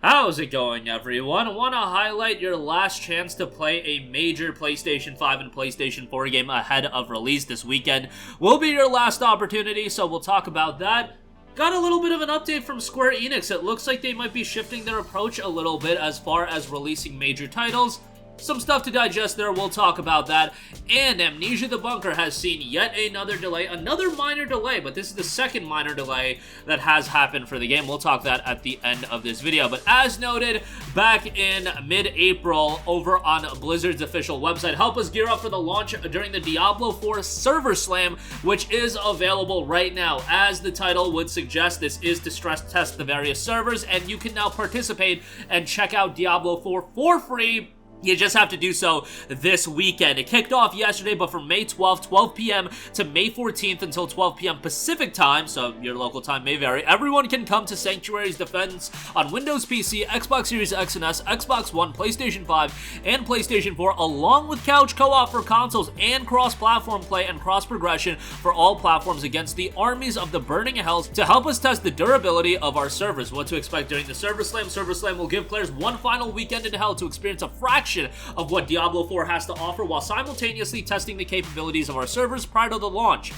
How's it going, everyone? I want to highlight your last chance to play a major PlayStation 5 and PlayStation 4 game ahead of release this weekend. Will be your last opportunity, so we'll talk about that. Got a little bit of an update from Square Enix. It looks like they might be shifting their approach a little bit as far as releasing major titles. Some stuff to digest there, we'll talk about that. And Amnesia the Bunker has seen yet another delay, another minor delay, but this is the second minor delay that has happened for the game. We'll talk that at the end of this video. But as noted, back in mid-April over on Blizzard's official website, help us gear up for the launch during the Diablo 4 server slam, which is available right now. As the title would suggest, this is to stress test the various servers, and you can now participate and check out Diablo 4 for free. You just have to do so this weekend. It kicked off yesterday, but from May 12th, 12 p.m. to May 14th until 12 p.m. Pacific time, so your local time may vary, everyone can come to Sanctuary's defense on Windows PC, Xbox Series X and S, Xbox One, PlayStation 5, and PlayStation 4, along with couch co-op for consoles and cross-platform play and cross-progression for all platforms against the armies of the Burning Hells to help us test the durability of our servers. What to expect during the Server Slam. Server Slam will give players one final weekend in hell to experience a fraction of what Diablo 4 has to offer while simultaneously testing the capabilities of our servers prior to the launch.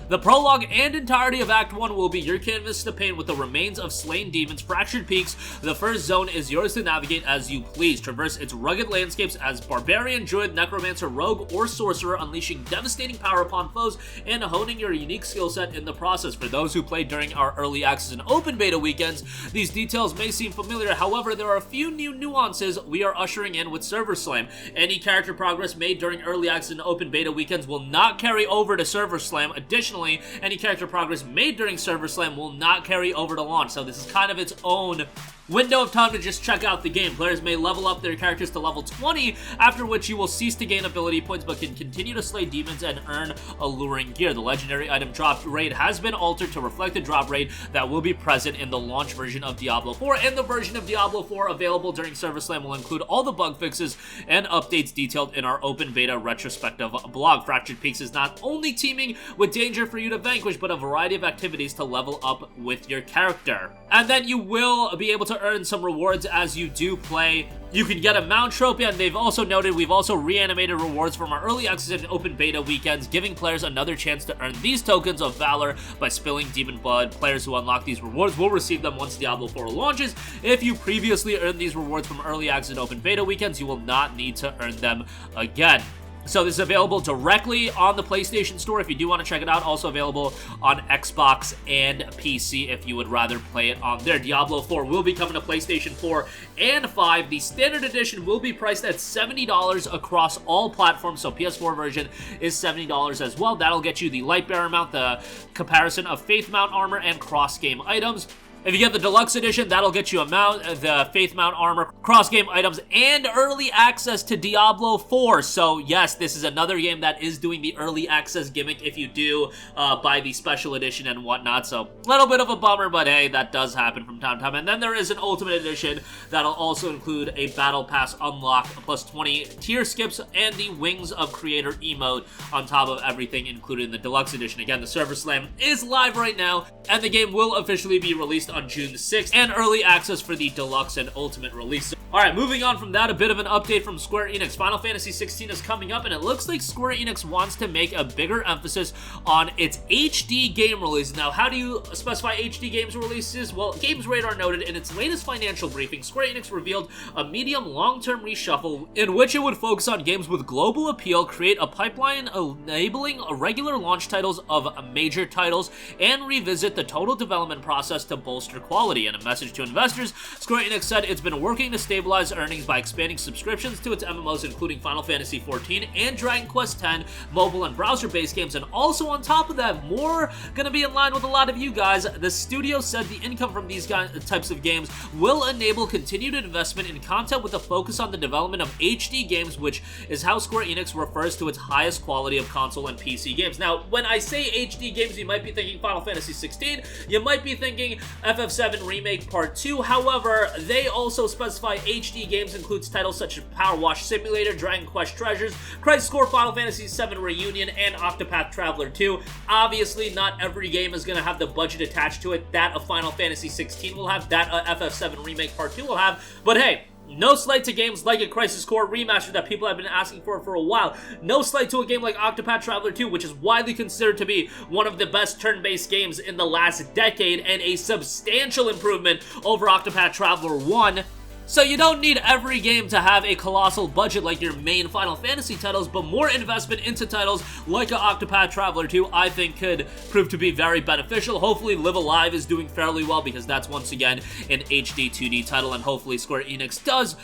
The prologue and entirety of Act 1 will be your canvas to paint with the remains of slain demons, fractured peaks. The first zone is yours to navigate as you please. Traverse its rugged landscapes as barbarian, druid, necromancer, rogue, or sorcerer, unleashing devastating power upon foes and honing your unique skill set in the process. For those who played during our early access and open beta weekends, these details may seem familiar. However, there are a few new nuances we are ushering in with Server Slam. Any character progress made during early access and open beta weekends will not carry over to Server Slam. Additionally, any character progress made during Server Slam will not carry over to launch, so this is kind of its own window of time to just check out the game. Players may level up their characters to level 20, after which you will cease to gain ability points but can continue to slay demons and earn alluring gear. The legendary item drop rate has been altered to reflect the drop rate that will be present in the launch version of Diablo 4, and the version of Diablo 4 available during Server Slam will include all the bug fixes and updates detailed in our open beta retrospective blog. Fractured Peaks is not only teeming with danger for you to vanquish, but a variety of activities to level up with your character. And then you will be able to earn some rewards as you do play. You can get a mount trophy, and they've also noted we've also reanimated rewards from our early access and open beta weekends, giving players another chance to earn these tokens of valor by spilling demon blood. Players who unlock these rewards will receive them once Diablo 4 launches. If you previously earned these rewards from early access and open beta weekends, you will not need to earn them again. So this is available directly on the PlayStation Store if you do want to check it out. Also available on Xbox and PC if you would rather play it on there. Diablo 4 will be coming to PlayStation 4 and 5. The standard edition will be priced at $70 across all platforms, so PS4 version is $70 as well. That'll get you the Lightbearer mount, the comparison of Faith Mount armor, and cross-game items. If you get the Deluxe Edition, that'll get you a mount, the Faith Mount armor, cross-game items, and early access to Diablo 4. So yes, this is another game that is doing the early access gimmick if you do buy the Special Edition and whatnot. So a little bit of a bummer, but hey, that does happen from time to time. And then there is an Ultimate Edition that'll also include a Battle Pass unlock, plus 20 tier skips, and the Wings of Creator emote on top of everything included in the Deluxe Edition. Again, the Server Slam is live right now, and the game will officially be released on June 6th, and early access for the Deluxe and Ultimate release. Alright, moving on from that, a bit of an update from Square Enix. Final Fantasy 16 is coming up, and it looks like Square Enix wants to make a bigger emphasis on its HD game release. Now, how do you specify HD games releases? Well, Games Radar noted in its latest financial briefing, Square Enix revealed a medium long-term reshuffle in which it would focus on games with global appeal, create a pipeline enabling regular launch titles of major titles, and revisit the total development process to bolster quality. In a message to investors, Square Enix said it's been working to stabilize earnings by expanding subscriptions to its MMOs, including Final Fantasy XIV and Dragon Quest X, mobile and browser-based games, and also on top of that, more gonna be in line with a lot of you guys. The studio said the income from these types of games will enable continued investment in content with a focus on the development of HD games, which is how Square Enix refers to its highest quality of console and PC games. Now, when I say HD games, you might be thinking Final Fantasy XVI, you might be thinking FF7 Remake Part 2. However, they also specify HD games includes titles such as Power Wash Simulator, Dragon Quest Treasures, Crisis Core, Final Fantasy VII Reunion, and Octopath Traveler 2. Obviously, not every game is going to have the budget attached to it that a Final Fantasy 16 will have, that FF7 Remake Part 2 will have, but hey, no slight to games like a Crisis Core Remaster that people have been asking for a while. No slight to a game like Octopath Traveler 2, which is widely considered to be one of the best turn-based games in the last decade, and a substantial improvement over Octopath Traveler 1. So you don't need every game to have a colossal budget like your main Final Fantasy titles, but more investment into titles like a Octopath Traveler 2 I think could prove to be very beneficial. Hopefully Live Alive is doing fairly well because that's once again an HD 2D title, and hopefully Square Enix does,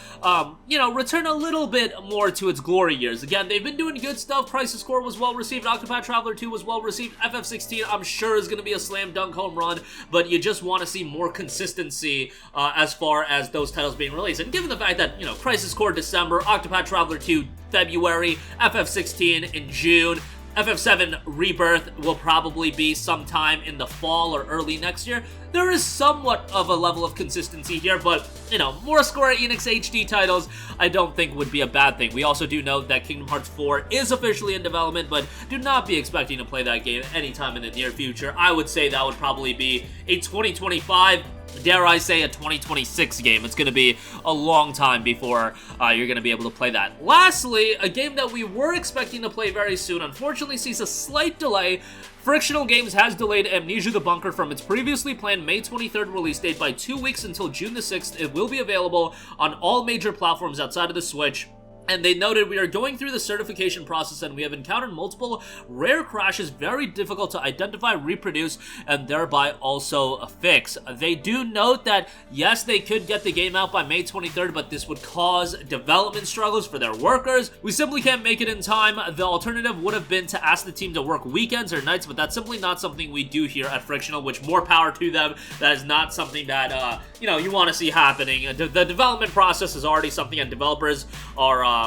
return a little bit more to its glory years. Again, they've been doing good stuff. Crisis Core was well received, Octopath Traveler 2 was well received, FF16 I'm sure is going to be a slam dunk home run, but you just want to see more consistency as far as those titles being released. And given the fact that, Crisis Core December, Octopath Traveler 2 February, FF16 in June, FF7 Rebirth will probably be sometime in the fall or early next year, there is somewhat of a level of consistency here, but, more Square Enix HD titles I don't think would be a bad thing. We also do know that Kingdom Hearts 4 is officially in development, but do not be expecting to play that game anytime in the near future. I would say that would probably be a 2025, dare I say, a 2026 game. It's going to be a long time before you're going to be able to play that. Lastly, a game that we were expecting to play very soon, unfortunately sees a slight delay. Frictional Games has delayed Amnesia the Bunker from its previously planned May 23rd release date by 2 weeks until June the 6th. It will be available on all major platforms outside of the Switch. And they noted, we are going through the certification process and we have encountered multiple rare crashes, very difficult to identify, reproduce, and thereby also fix. They do note that, yes, they could get the game out by May 23rd, but this would cause development struggles for their workers. We simply can't make it in time. The alternative would have been to ask the team to work weekends or nights, but that's simply not something we do here at Frictional, which more power to them. That is not something that, you want to see happening. The development process is already something that developers are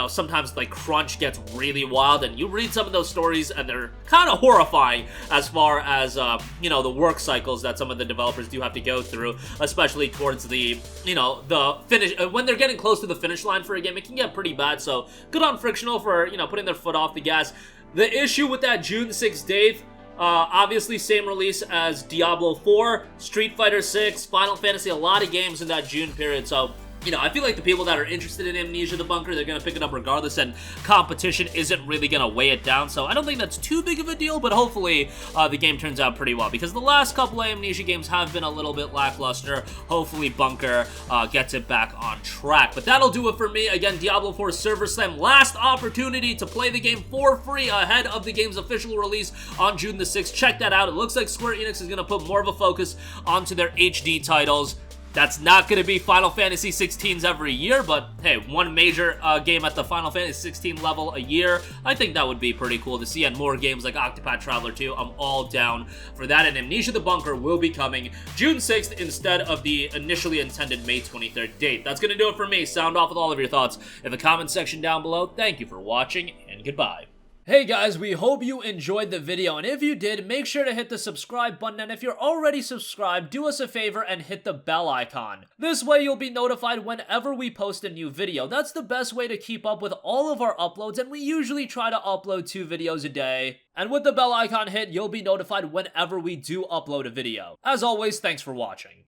sometimes like crunch gets really wild, and you read some of those stories and they're kind of horrifying as far as, the work cycles that some of the developers do have to go through, especially towards the, the finish, when they're getting close to the finish line for a game, it can get pretty bad. So good on Frictional for, putting their foot off the gas. The issue with that June 6th date, obviously same release as Diablo 4, Street Fighter 6, Final Fantasy, a lot of games in that June period, so I feel like the people that are interested in Amnesia the Bunker, they're going to pick it up regardless, and competition isn't really going to weigh it down, so I don't think that's too big of a deal, but hopefully the game turns out pretty well, because the last couple of Amnesia games have been a little bit lackluster. Hopefully Bunker gets it back on track. But that'll do it for me. Again, Diablo 4 Server Slam, last opportunity to play the game for free ahead of the game's official release on June the 6th. Check that out. It looks like Square Enix is going to put more of a focus onto their HD titles. That's not going to be Final Fantasy 16s every year, but hey, one major game at the Final Fantasy 16 level a year, I think that would be pretty cool to see, and more games like Octopath Traveler 2, I'm all down for that, and Amnesia the Bunker will be coming June 6th instead of the initially intended May 23rd date. That's going to do it for me. Sound off with all of your thoughts in the comment section down below. Thank you for watching, and goodbye. Hey guys, we hope you enjoyed the video, and if you did, make sure to hit the subscribe button, and if you're already subscribed, do us a favor and hit the bell icon. This way you'll be notified whenever we post a new video. That's the best way to keep up with all of our uploads, and we usually try to upload 2 videos a day. And with the bell icon hit, you'll be notified whenever we do upload a video. As always, thanks for watching.